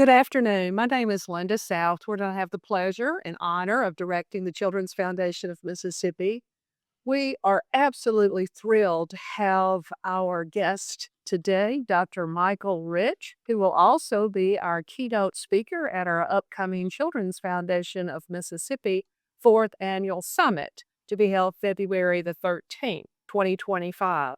Good afternoon. My name is Linda Southward, and I have the pleasure and honor of directing the Children's Foundation of Mississippi. We are absolutely thrilled to have our guest today, Dr. Michael Rich, who will also be our keynote speaker at our upcoming Children's Foundation of Mississippi fourth annual summit to be held February the 13th, 2025.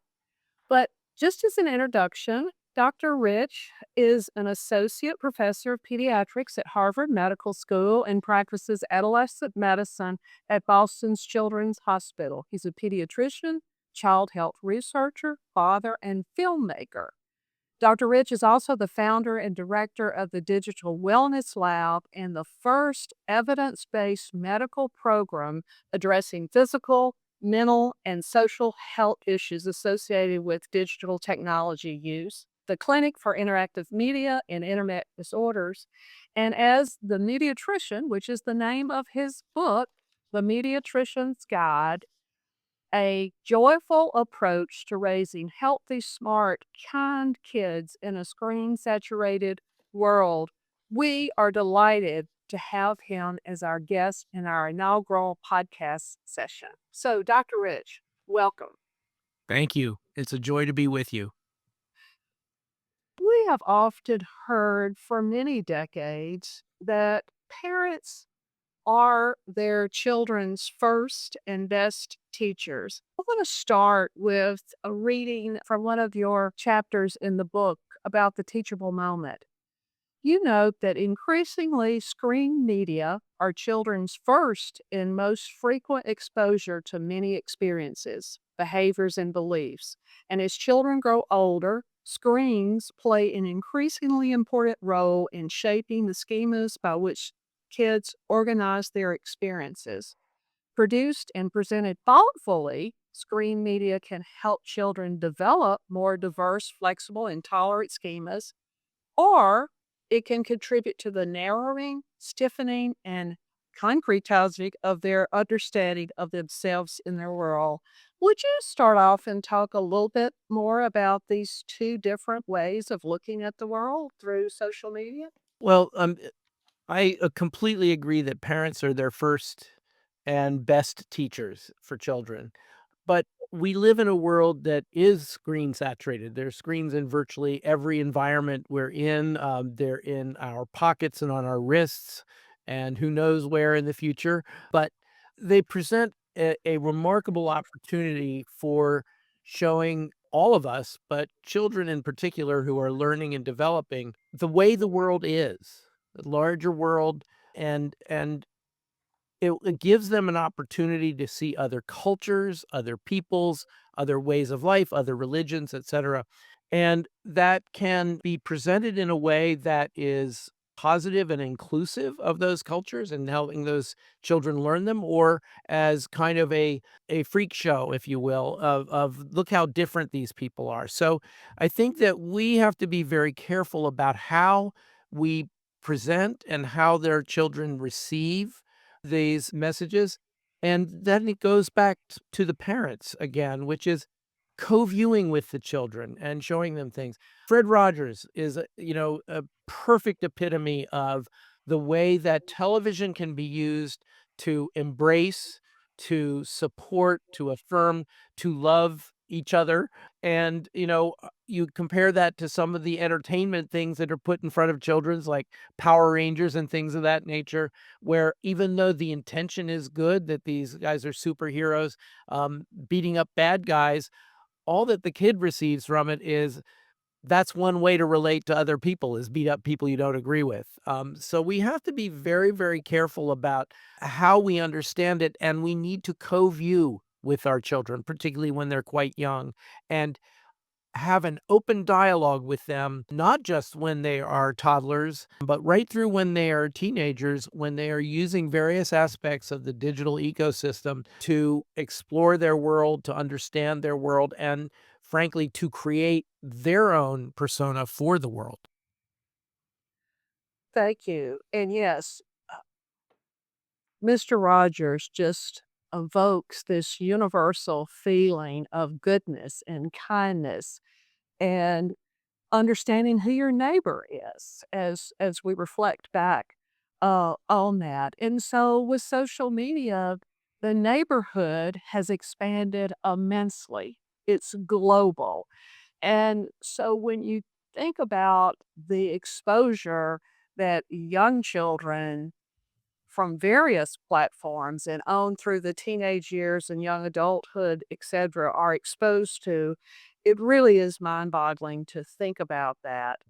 But just as an introduction, Dr. Rich is an associate professor of pediatrics at Harvard Medical School and practices adolescent medicine at Boston's Children's Hospital. He's a pediatrician, child health researcher, father, and filmmaker. Dr. Rich is also the founder and director of the Digital Wellness Lab and the first evidence based medical program addressing physical, mental, and social health issues associated with digital technology use, the Clinic for Interactive Media and Internet Disorders, and as the Mediatrition, which is the name of his book, The Mediatrician's Guide, a joyful approach to raising healthy, smart, kind kids in a screen saturated world. We are delighted to have him as our guest in our inaugural podcast session. So, Dr. Rich, welcome. Thank you. It's a joy to be with you. We have often heard for many decades that parents are their children's first and best teachers. I want to start with a reading from one of your chapters in the book about the teachable moment. You note that increasingly screen media are children's first and most frequent exposure to many experiences, behaviors, and beliefs. And as children grow older, screens play an increasingly important role in shaping the schemas by which kids organize their experiences. Produced and presented thoughtfully, screen media can help children develop more diverse, flexible, and tolerant schemas, or it can contribute to the narrowing, stiffening, and concretizing of their understanding of themselves in their world. Would you start off and talk a little bit more about these two different ways of looking at the world through social media? Well, I completely agree that parents are their first and best teachers for children. But we live in a world that is screen saturated. There's screens in virtually every environment we're in. They're in our pockets and on our wrists, and who knows where in the future. But they present a remarkable opportunity for showing all of us, but children in particular who are learning and developing, the way the world is, the larger world, and it gives them an opportunity to see other cultures, other peoples, other ways of life, other religions, etc. And that can be presented in a way that is positive and inclusive of those cultures and helping those children learn them, or as kind of a freak show, if you will, of look how different these people are. So I think that we have to be very careful about how we present and how their children receive these messages. And then it goes back to the parents again, which is co-viewing with the children and showing them things. Fred Rogers is, a perfect epitome of the way that television can be used to embrace, to support, to affirm, to love each other. And, you compare that to some of the entertainment things that are put in front of children's, like Power Rangers and things of that nature, where even though the intention is good, that these guys are superheroes, beating up bad guys, all that the kid receives from it is that's one way to relate to other people, is beat up people you don't agree with. So we have to be very, very careful about how we understand it, and we need to co-view with our children, particularly when they're quite young, and have an open dialogue with them, not just when they are toddlers, but right through when they are teenagers, when they are using various aspects of the digital ecosystem to explore their world, to understand their world, and frankly, to create their own persona for the world. Thank you. And yes, Mr. Rogers just evokes this universal feeling of goodness and kindness. And understanding who your neighbor is as we reflect back on that. And so with social media, the neighborhood has expanded immensely. It's global. And so when you think about the exposure that young children from various platforms and on through the teenage years and young adulthood, etc., are exposed to, it really is mind-boggling to think about that.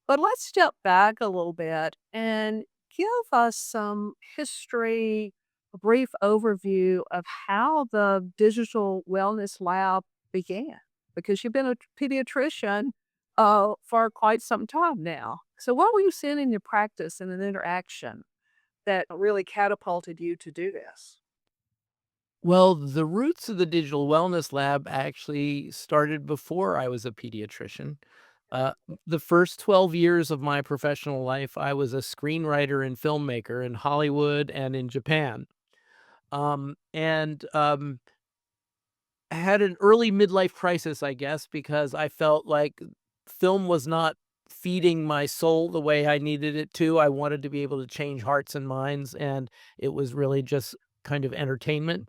But let's step back a little bit and give us some history, a brief overview of how the digital wellness lab began, because you've been a pediatrician for quite some time now. So, what were you seeing in your practice and an interaction that really catapulted you to do this? Well, the roots of the digital wellness lab actually started before I was a pediatrician. The first 12 years of my professional life, I was a screenwriter and filmmaker in Hollywood and in Japan. And I had an early midlife crisis, I guess, because I felt like film was not feeding my soul the way I needed it to. I wanted to be able to change hearts and minds, and it was really just kind of entertainment.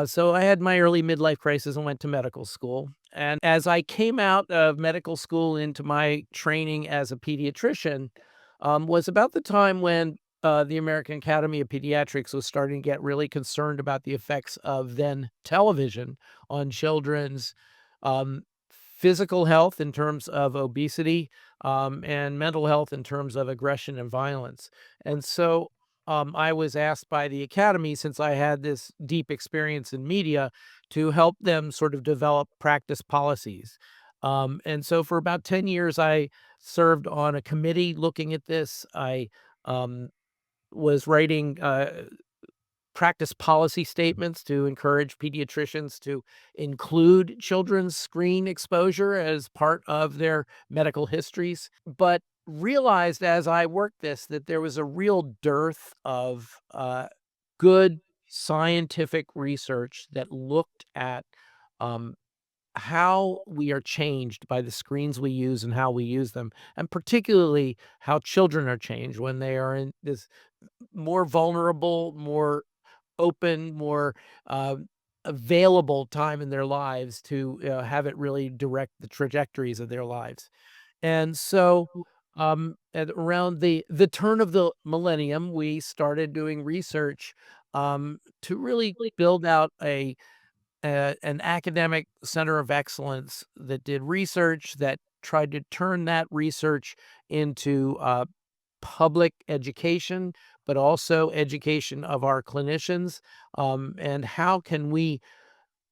So I had my early midlife crisis and went to medical school. And as I came out of medical school into my training as a pediatrician, was about the time when the American Academy of Pediatrics was starting to get really concerned about the effects of then television on children's um, physical health in terms of obesity, and mental health in terms of aggression and violence. And so I was asked by the Academy, since I had this deep experience in media, to help them sort of develop practice policies. And so for about 10 years, I served on a committee looking at this. I um, was writing practice policy statements to encourage pediatricians to include children's screen exposure as part of their medical histories, but realized as I worked this that there was a real dearth of good scientific research that looked at um, how we are changed by the screens we use and how we use them, and particularly how children are changed when they are in this more vulnerable, more open, more uh, available time in their lives to have it really direct the trajectories of their lives. And so, at around the turn of the millennium, we started doing research to really build out an academic center of excellence that did research that tried to turn that research into public education, but also education of our clinicians. And how can we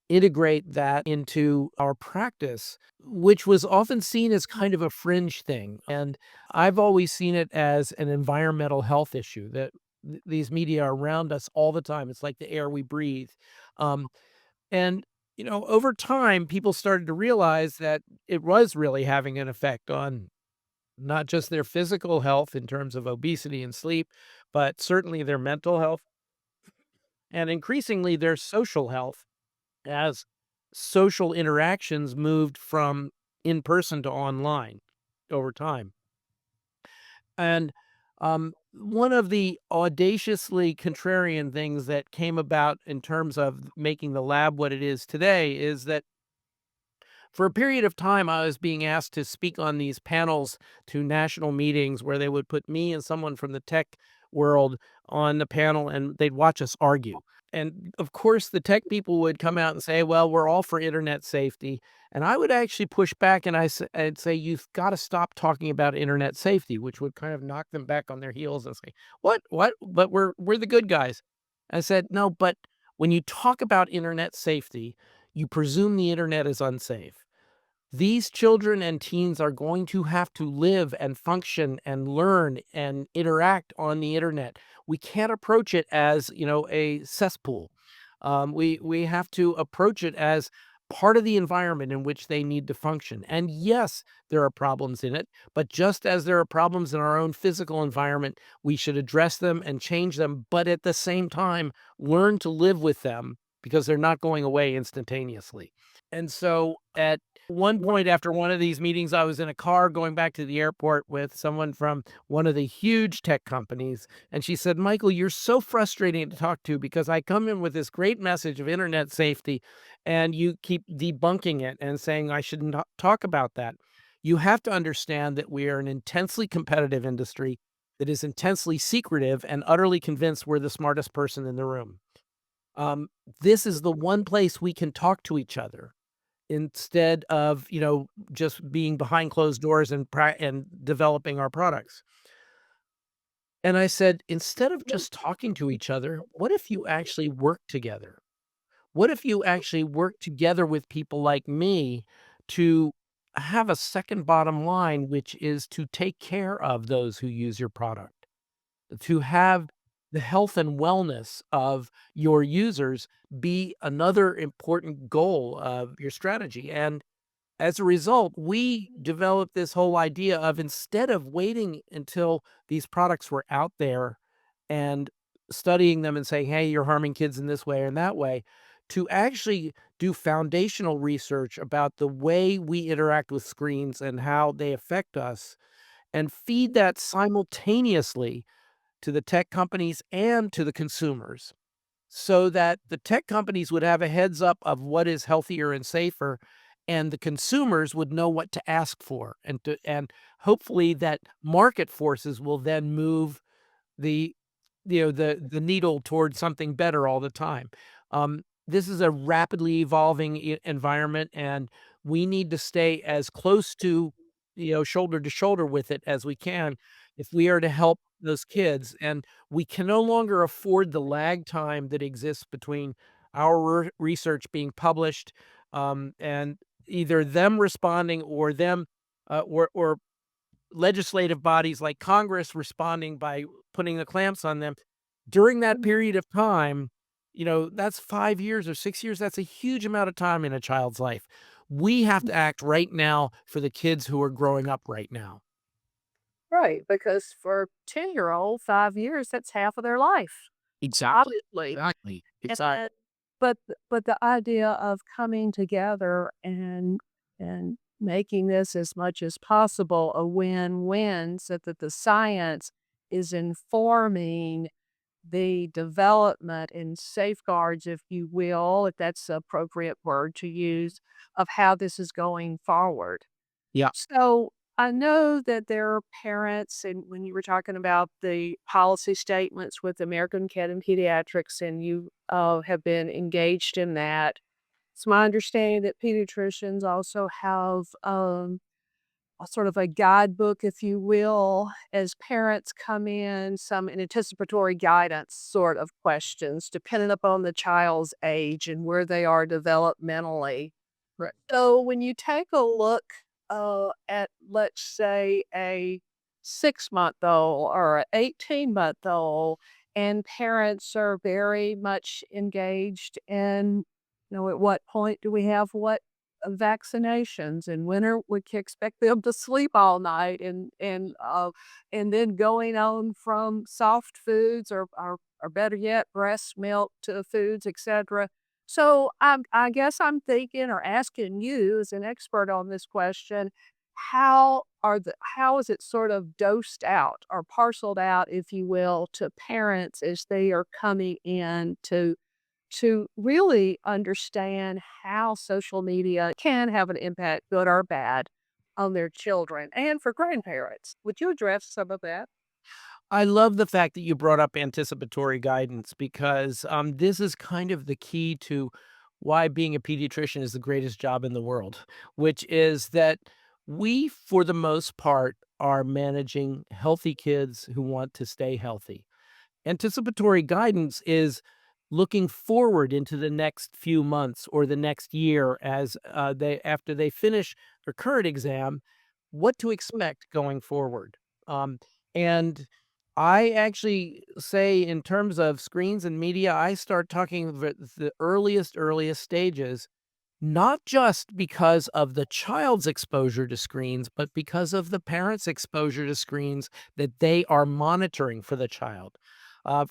integrate that into our practice, which was often seen as kind of a fringe thing. And I've always seen it as an environmental health issue that these media are around us all the time. It's like the air we breathe. Um, and over time, people started to realize that it was really having an effect on not just their physical health in terms of obesity and sleep, but certainly their mental health and increasingly their social health as social interactions moved from in person to online over time. And one of the audaciously contrarian things that came about in terms of making the lab what it is today is that for a period of time, I was being asked to speak on these panels to national meetings where they would put me and someone from the tech world on the panel and they'd watch us argue. And of course, the tech people would come out and say, well, we're all for internet safety. And I would actually push back and I'd say, you've got to stop talking about internet safety, which would kind of knock them back on their heels and say, what? But we're the good guys. I said, no, but when you talk about internet safety, you presume the internet is unsafe. These children and teens are going to have to live and function and learn and interact on the internet. We can't approach it as, a cesspool. We have to approach it as part of the environment in which they need to function. And yes, there are problems in it, but just as there are problems in our own physical environment, we should address them and change them, but at the same time, learn to live with them because they're not going away instantaneously. And so at one point after one of these meetings, I was in a car going back to the airport with someone from one of the huge tech companies. And she said, Michael, you're so frustrating to talk to because I come in with this great message of internet safety and you keep debunking it and saying I shouldn't talk about that. You have to understand that we are an intensely competitive industry that is intensely secretive and utterly convinced we're the smartest person in the room. Um, this is the one place we can talk to each other instead of, just being behind closed doors and developing our products. And I said, instead of just talking to each other, what if you actually work together? What if you actually work together with people like me to have a second bottom line, which is to take care of those who use your product, to have the health and wellness of your users be another important goal of your strategy. And as a result, we developed this whole idea of instead of waiting until these products were out there and studying them and saying, hey, you're harming kids in this way or in that way, to actually do foundational research about the way we interact with screens and how they affect us and feed that simultaneously to the tech companies and to the consumers so that the tech companies would have a heads up of what is healthier and safer and the consumers would know what to ask for and hopefully that market forces will then move the the needle towards something better all the time. This is a rapidly evolving environment, and we need to stay as close to shoulder to shoulder with it as we can if we are to help those kids. And we can no longer afford the lag time that exists between our research being published and either them responding or them or legislative bodies like Congress responding by putting the clamps on them. During that period of time, that's 5 years or 6 years, that's a huge amount of time in a child's life. We have to act right now for the kids who are growing up right now. Right, because for 10-year-old, 5 years, that's half of their life, Exactly. obviously. Exactly. And but the idea of coming together and making this as much as possible a win-win so that the science is informing the development and safeguards, if you will, if that's the appropriate word to use, of how this is going forward. Yeah. So I know that there are parents, and when you were talking about the policy statements with American Cat and Pediatrics, and you have been engaged in that, it's my understanding that pediatricians also have a sort of a guidebook, if you will, as parents come in, some anticipatory guidance sort of questions, depending upon the child's age and where they are developmentally. Right. So when you take a look at, let's say, a 6-month old or an 18-month old, and parents are very much engaged in, at what point do we have what vaccinations and when are we can expect them to sleep all night and then going on from soft foods or better yet breast milk to foods, etc. So I guess I'm thinking or asking you as an expert on this question, how is it sort of dosed out or parceled out, if you will, to parents as they are coming in to really understand how social media can have an impact, good or bad, on their children and for grandparents. Would you address some of that? I love the fact that you brought up anticipatory guidance because this is kind of the key to why being a pediatrician is the greatest job in the world, which is that we, for the most part, are managing healthy kids who want to stay healthy. Anticipatory guidance is looking forward into the next few months or the next year as they after they finish their current exam, what to expect going forward. And I actually say in terms of screens and media, I start talking the earliest stages, not just because of the child's exposure to screens, but because of the parents' exposure to screens that they are monitoring for the child.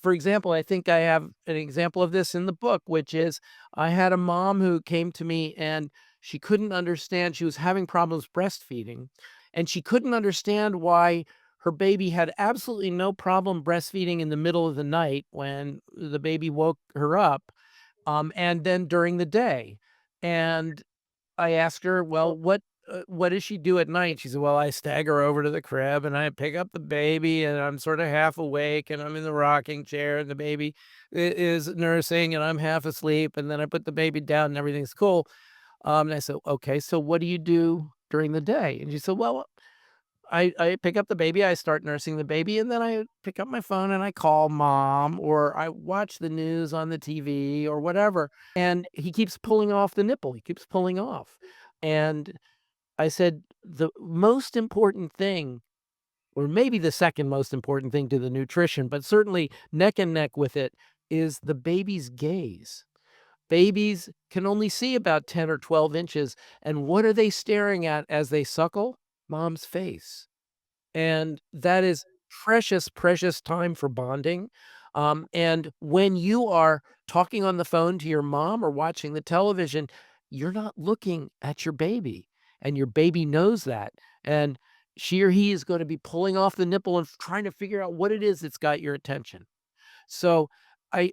For example, I think I have an example of this in the book, which is I had a mom who came to me and she couldn't understand, she was having problems breastfeeding, and she couldn't understand why her baby had absolutely no problem breastfeeding in the middle of the night when the baby woke her up, and then during the day. And I asked her, "Well, what does she do at night?" She said, "Well, I stagger over to the crib and I pick up the baby and I'm sort of half awake and I'm in the rocking chair and the baby is nursing and I'm half asleep and then I put the baby down and everything's cool." And I said, "Okay, so what do you do during the day?" And she said, "Well, I pick up the baby, I start nursing the baby, and then I pick up my phone and I call mom, or I watch the news on the TV or whatever." And he keeps pulling off the nipple. He keeps pulling off. And I said, "The most important thing, or maybe the second most important thing to the nutrition, but certainly neck and neck with it, is the baby's gaze. Babies can only see about 10 or 12 inches. And what are they staring at as they suckle? Mom's face." And that is precious, precious time for bonding. And when you are talking on the phone to your mom or watching the television, you're not looking at your baby, and your baby knows that. And she or he is going to be pulling off the nipple and trying to figure out what it is that's got your attention. So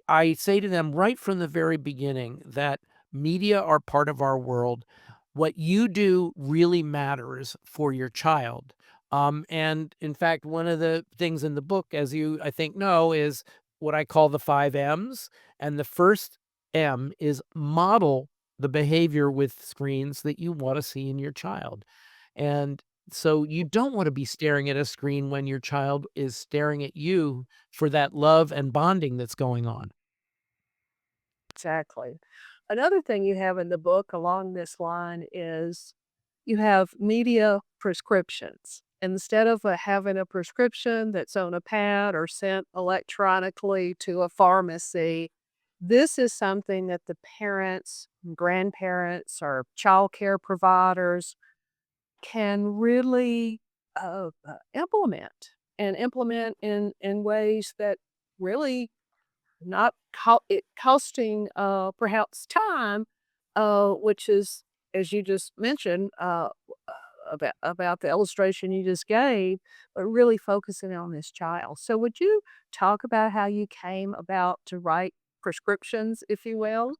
I say to them right from the very beginning that media are part of our world. What you do really matters for your child. And in fact, one of the things in the book, as you I think know, is what I call the 5 M's. And the first M is model the behavior with screens that you want to see in your child. And so you don't want to be staring at a screen when your child is staring at you for that love and bonding that's going on. Exactly. Another thing you have in the book along this line is you have media prescriptions. Instead of having a prescription that's on a pad or sent electronically to a pharmacy, this is something that the parents, grandparents, or child care providers can really implement and implement in ways that really not it costing, perhaps time, which is, as you just mentioned, about the illustration you just gave, but really focusing on this child. So would you talk about how you came about to write prescriptions, if you will?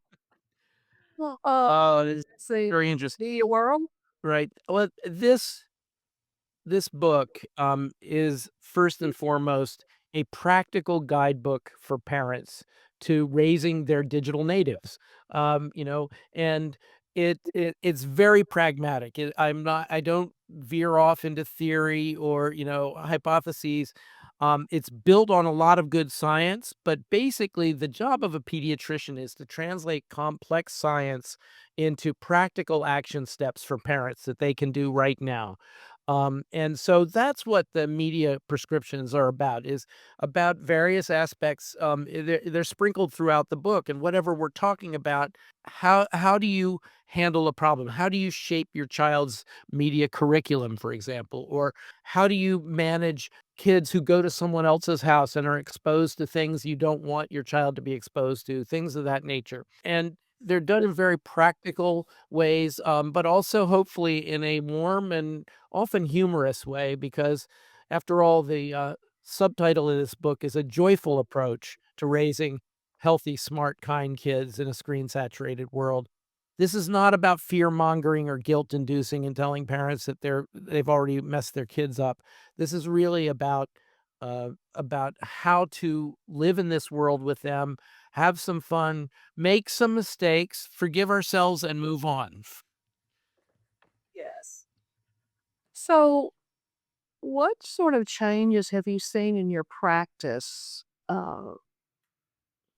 Well, Oh, it is let's see, very interesting, the world? right? Well, this book, is first and foremost a practical guidebook for parents to raising their digital natives. And it's very pragmatic. I don't veer off into theory or, hypotheses. It's built on a lot of good science, but basically the job of a pediatrician is to translate complex science into practical action steps for parents that they can do right now. And so that's what the media prescriptions are about, is about various aspects. They're sprinkled throughout the book, and whatever we're talking about, how do you handle a problem? How do you shape your child's media curriculum, for example? Or how do you manage kids who go to someone else's house and are exposed to things you don't want your child to be exposed to, things of that nature? And they're done in very practical ways, but also hopefully in a warm and often humorous way, because after all, the subtitle of this book is a joyful approach to raising healthy, smart, kind kids in a screen saturated world. This is not about fear mongering or guilt inducing and telling parents that they've already messed their kids up. This is really about how to live in this world with them, have some fun, make some mistakes, forgive ourselves, and move on. Yes. So, what sort of changes have you seen in your practice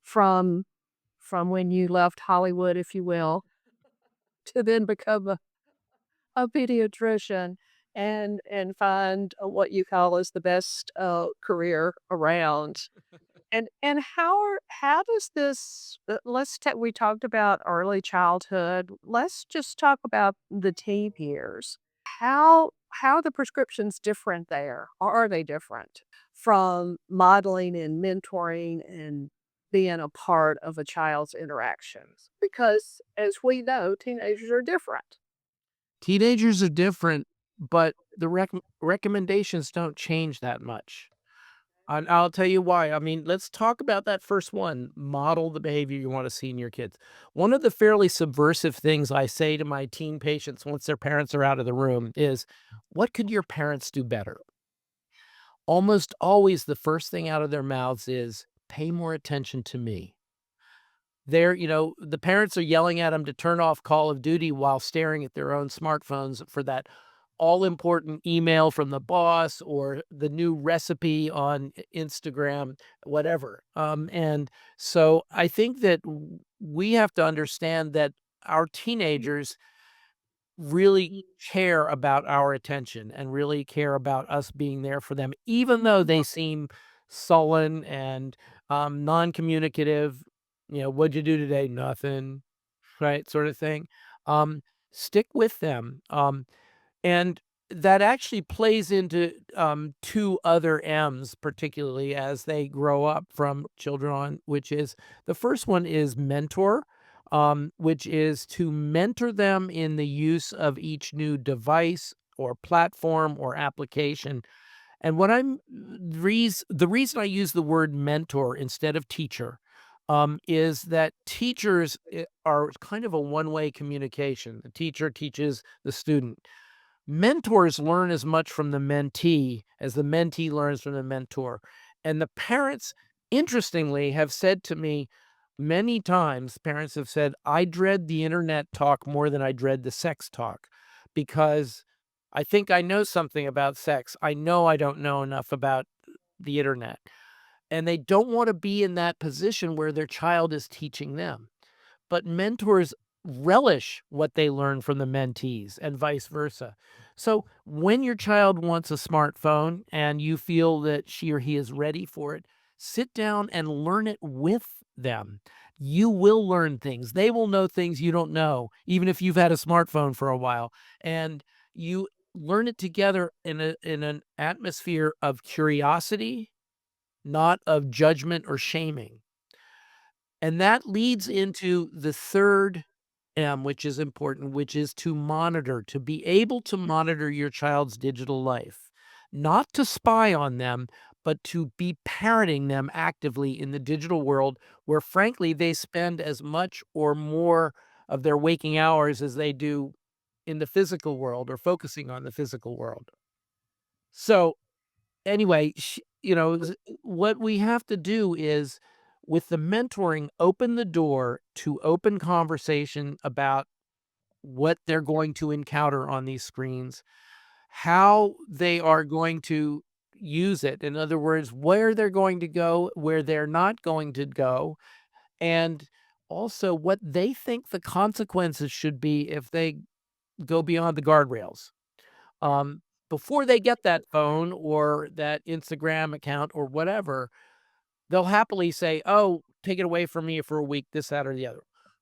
from when you left Hollywood, if you will, to then become a pediatrician and find what you call is the best career around? And how does this? We talked about early childhood. Let's just talk about the teen years. How how are the prescriptions different there? Or are they different from modeling and mentoring and being a part of a child's interactions? Because as we know, teenagers are different. Teenagers are different, but the recommendations don't change that much. And I'll tell you why. I mean, let's talk about that first one, model the behavior you wanna see in your kids. One of the fairly subversive things I say to my teen patients once their parents are out of the room is, "What could your parents do better?" Almost always the first thing out of their mouths is, "Pay more attention to me." The parents are yelling at them to turn off Call of Duty while staring at their own smartphones for that all-important email from the boss or the new recipe on Instagram, whatever. And so I think that we have to understand that our teenagers really care about our attention and really care about us being there for them, even though they seem sullen and non-communicative. "What'd you do today?" "Nothing," right? Sort of thing. Um, Stick with them. And that actually plays into, 2 other M's, particularly as they grow up from children on, which is the first one is mentor, which is to mentor them in the use of each new device or platform or application. And what I'm the reason I use the word mentor instead of teacher, is that teachers, are kind of a one-way communication. The teacher teaches the student. Mentors learn as much from the mentee as the mentee learns from the mentor. And the parents, interestingly, have said to me many times, parents have said, "I dread the internet talk more than I dread the sex talk because I think I know something about sex. I know I don't know enough about the internet." And they don't want to be in that position where their child is teaching them. But mentors relish what they learn from the mentees and vice versa. So when your child wants a smartphone and you feel that she or he is ready for it, sit down and learn it with them. You will learn things. They will know things you don't know, even if you've had a smartphone for a while. And you learn it together in an atmosphere of curiosity, not of judgment or shaming. And that leads into the third M, which is important, which is to monitor, to be able to monitor your child's digital life, not to spy on them, but to be parenting them actively in the digital world where, frankly, they spend as much or more of their waking hours as they do in the physical world or focusing on the physical world. So, anyway, what we have to do is, with the mentoring, open the door to open conversation about what they're going to encounter on these screens, how they are going to use it. In other words, where they're going to go, where they're not going to go, and also what they think the consequences should be if they go beyond the guardrails. Um, Before they get that phone or that Instagram account or whatever, they'll happily say, "Oh, take it away from me for a week, this, that, or the other."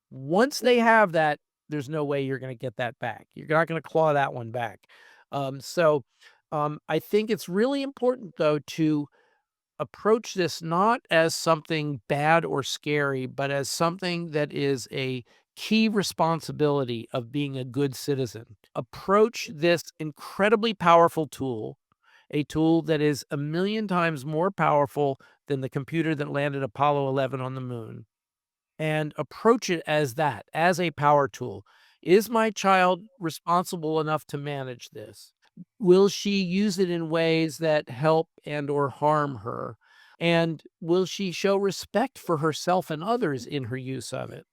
Once they have that, there's no way you're gonna get that back. You're not gonna claw that one back. I think it's really important, though, to approach this not as something bad or scary, but as something that is a key responsibility of being a good citizen. Approach this incredibly powerful tool, a tool that is a million times more powerful than the computer that landed Apollo 11 on the moon, and approach it as that, as a power tool. Is my child responsible enough to manage this? Will she use it in ways that help and or harm her? And will she show respect for herself and others in her use of it?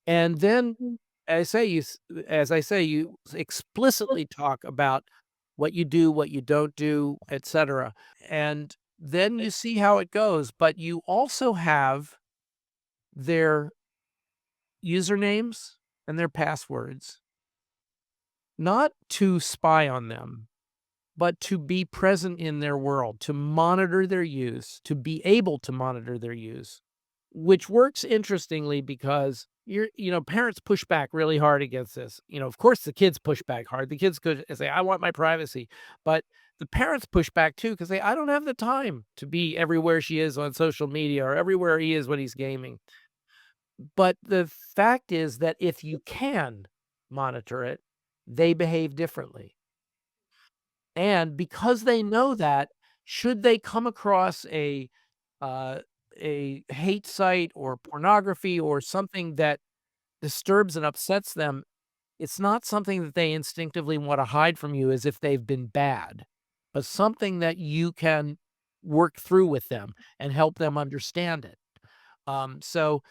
And then, as I say, you explicitly talk about what you do, what you don't do, etcetera, and then you see how it goes, but you also have their usernames and their passwords, not to spy on them, but to be present in their world, to monitor their use, to be able to monitor their use. which works interestingly because parents push back really hard against this. Of course, the kids push back hard. The kids could say, "I want my privacy," but the parents push back too because I don't have the time to be everywhere she is on social media or everywhere he is when he's gaming. But the fact is that if you can monitor it, they behave differently. And because they know that, should they come across uh, a hate site or pornography or something that disturbs and upsets them, it's not something that they instinctively wanna hide from you as if they've been bad, but something that you can work through with them and help them understand it. So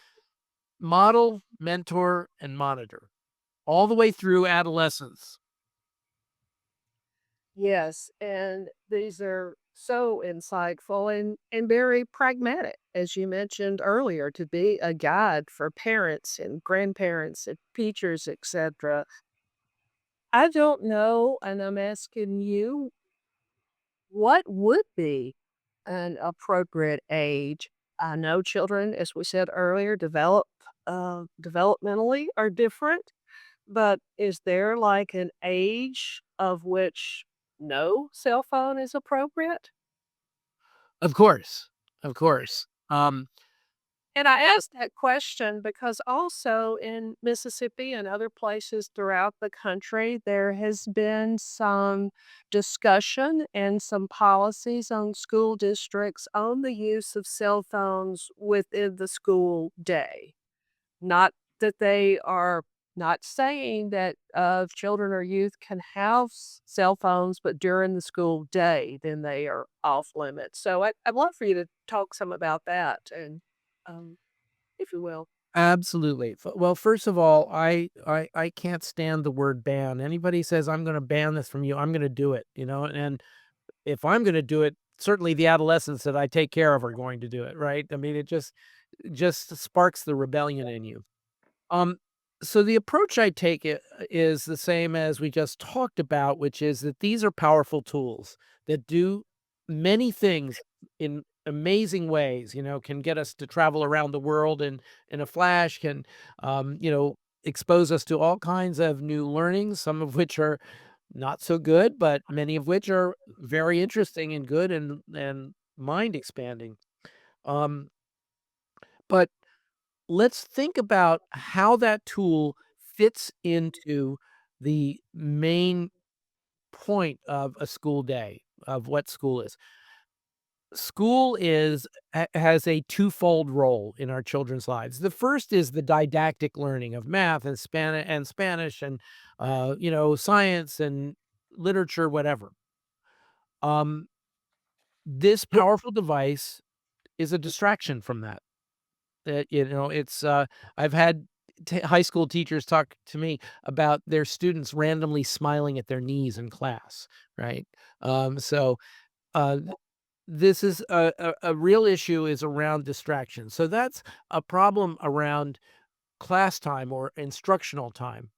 model, mentor, and monitor all the way through adolescence. Yes, and these are so insightful and very pragmatic, as you mentioned earlier, to be a guide for parents and grandparents and teachers, etc. I don't know, and I'm asking you, what would be an appropriate age? I know children, as we said earlier, developmentally are different, but is there like an age of which no cell phone is appropriate? Of course, of course. And I asked that question because also in Mississippi and other places throughout the country, there has been some discussion and some policies on school districts on the use of cell phones within the school day. Not that they are not saying that children or youth can have cell phones, but during the school day, then they are off limits. So I'd love for you to talk some about that and um, if you will. Absolutely. Well, first of all, I can't stand the word ban. Anybody says I'm going to ban this from you, I'm going to do it. And if I'm going to do it, certainly the adolescents that I take care of are going to do it. Right? I mean, it just sparks the rebellion in you. Um, so the approach I take is the same as we just talked about, which is that these are powerful tools that do many things in amazing ways. Can get us to travel around the world in a flash, can expose us to all kinds of new learnings, some of which are not so good, but many of which are very interesting and good and mind expanding. Um, but let's think about how that tool fits into the main point of a school day, of what school is. School has a twofold role in our children's lives. The first is the didactic learning of math and Spanish and science and literature, whatever. Um, this powerful device is a distraction from that. I've had high school teachers talk to me about their students randomly smiling at their knees in class, right? So uh, th- this is a real issue is around distraction. So that's a problem around class time or instructional time.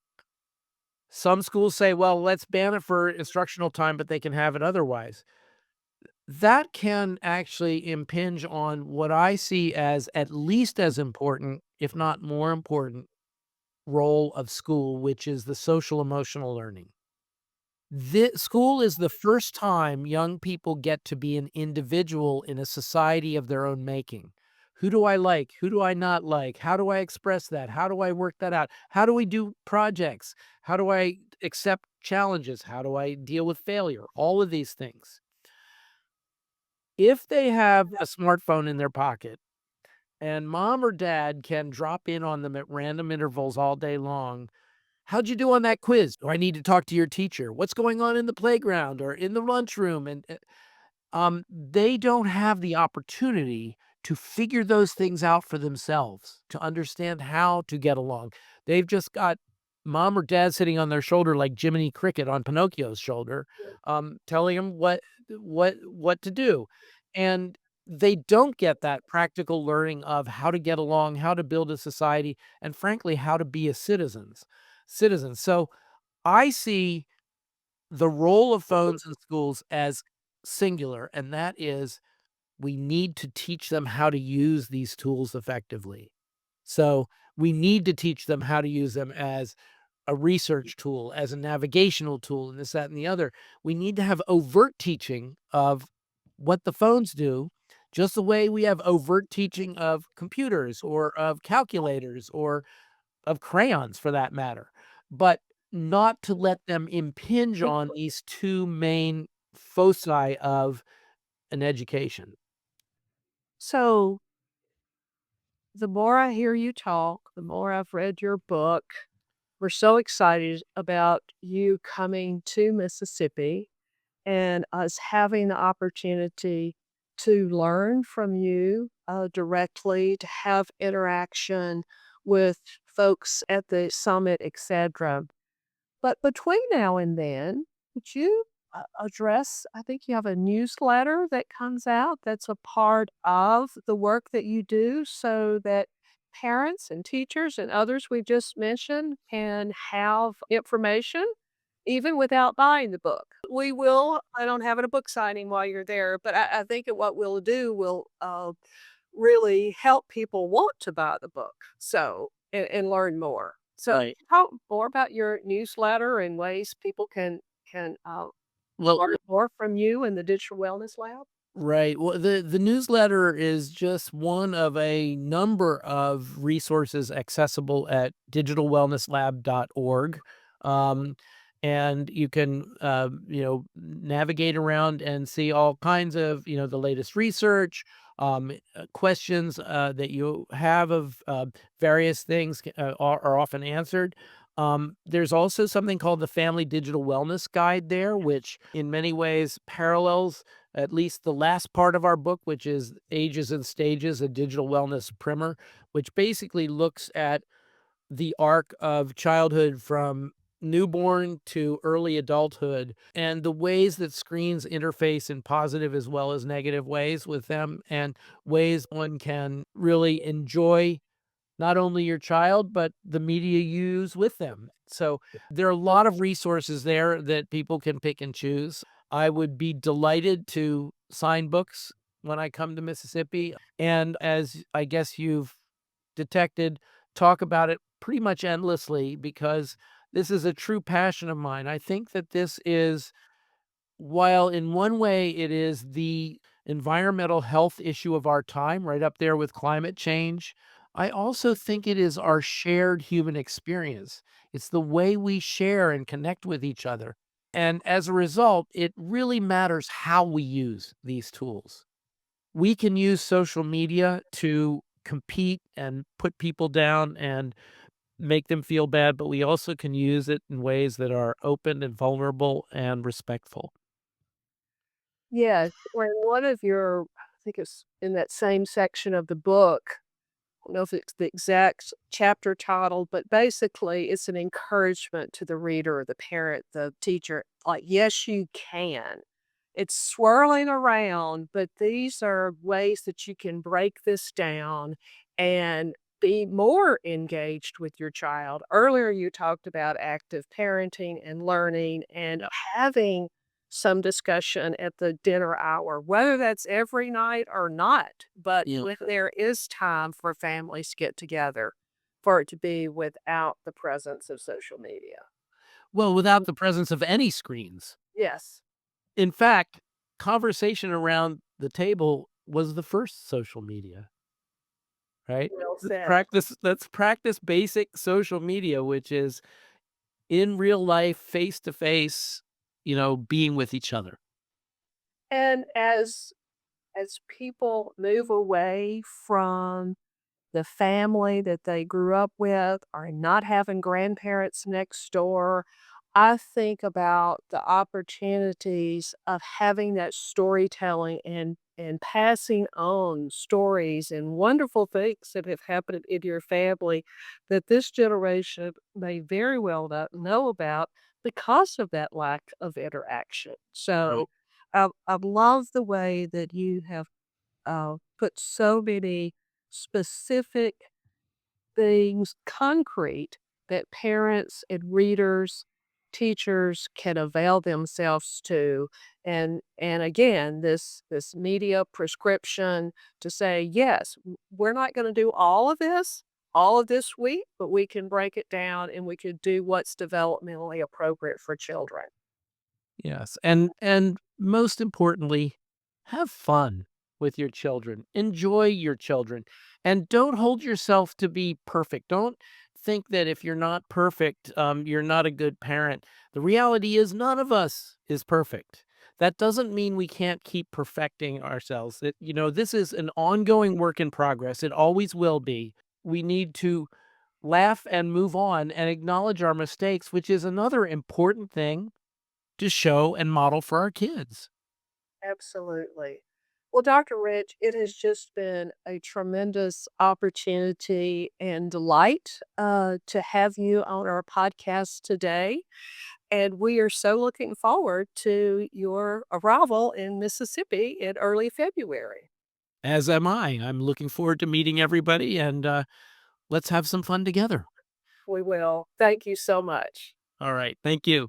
Some schools say, well, let's ban it for instructional time, but they can have it otherwise. That can actually impinge on what I see as at least as important, if not more important, role of school, which is the social emotional learning. School is the first time young people get to be an individual in a society of their own making. Who do I like? Who do I not like? How do I express that? How do I work that out? How do we do projects? How do I accept challenges? How do I deal with failure? All of these things. If they have a smartphone in their pocket and mom or dad can drop in on them at random intervals all day long, "How'd you do on that quiz?" Or, "I need to talk to your teacher." "What's going on in the playground or in the lunchroom?" And, they don't have the opportunity to figure those things out for themselves, to understand how to get along. They've just got mom or dad sitting on their shoulder like Jiminy Cricket on Pinocchio's shoulder, telling them what to do. And they don't get that practical learning of how to get along, how to build a society, and frankly, how to be a citizen. So I see the role of phones in schools as singular, and that is we need to teach them how to use these tools effectively. So we need to teach them how to use them as a research tool, as a navigational tool, and this, that, and the other. We need to have overt teaching of what the phones do, just the way we have overt teaching of computers or of calculators or of crayons for that matter, but not to let them impinge on these two main foci of an education. So the more I hear you talk, the more I've read your book. We're so excited about you coming to Mississippi and us having the opportunity to learn from you directly, to have interaction with folks at the summit, etc. But between now and then, would you address? I think you have a newsletter that comes out that's a part of the work that you do so that parents and teachers and others we just mentioned can have information even without buying the book. We will plan on having a book signing while you're there, but I think that what we'll do will really help people want to buy the book, so and learn more. So, Right. talk more about your newsletter and ways people can Well, learn more from you and the Digital Wellness Lab? right. Well, the newsletter is just one of a number of resources accessible at digitalwellnesslab.org. Um, and you can, navigate around and see all kinds of, the latest research, questions that you have of various things are often answered. There's also something called the Family Digital Wellness Guide there, which in many ways parallels at least the last part of our book, which is Ages and Stages, a digital wellness primer, which basically looks at the arc of childhood from newborn to early adulthood and the ways that screens interface in positive as well as negative ways with them and ways one can really enjoy not only your child, but the media you use with them. So there are a lot of resources there that people can pick and choose. I would be delighted to sign books when I come to Mississippi. And as I guess you've detected, talk about it pretty much endlessly because this is a true passion of mine. I think that this is while in one way it is the environmental health issue of our time, right up there with climate change, I also think it is our shared human experience. It's the way we share and connect with each other. And as a result, it really matters how we use these tools. We can use social media to compete and put people down and make them feel bad, but we also can use it in ways that are open and vulnerable and respectful. Yes, when one of your I think it's in that same section of the book, I don't know if it's the exact chapter title, but basically it's an encouragement to the reader, the parent, the teacher, like, yes, you can. It's swirling around, but these are ways that you can break this down and be more engaged with your child. Earlier, you talked about active parenting and learning and having some discussion at the dinner hour, whether that's every night or not. But Yeah. when there is time for families to get together, for it to be without the presence of social media. Well, without the presence of any screens. Yes, In fact, conversation around the table was the first social media, right? well said. Let's practice basic social media, which is in real life, face to face, being with each other. And as people move away from the family that they grew up with or not having grandparents next door, I think about the opportunities of having that storytelling and passing on stories and wonderful things that have happened in your family that this generation may very well not know about because of that lack of interaction. Right. So I love the way that you have put so many specific things, concrete, that parents and readers teachers can avail themselves to. And again, this media prescription to say, yes, we're not going to do all of this week, but we can break it down and we could do what's developmentally appropriate for children. Yes, and most importantly, have fun with your children. Enjoy your children, and don't hold yourself to be perfect. Don't think that if you're not perfect, you're not a good parent. The reality is none of us is perfect. That doesn't mean we can't keep perfecting ourselves. This is an ongoing work in progress. It always will be. We need to laugh and move on and acknowledge our mistakes, which is another important thing to show and model for our kids. Absolutely. Well, Dr. Rich, it has just been a tremendous opportunity and delight to have you on our podcast today. And we are so looking forward to your arrival in Mississippi in early February. As am I. I'm looking forward to meeting everybody, and let's have some fun together. We will. Thank you so much. All right. Thank you.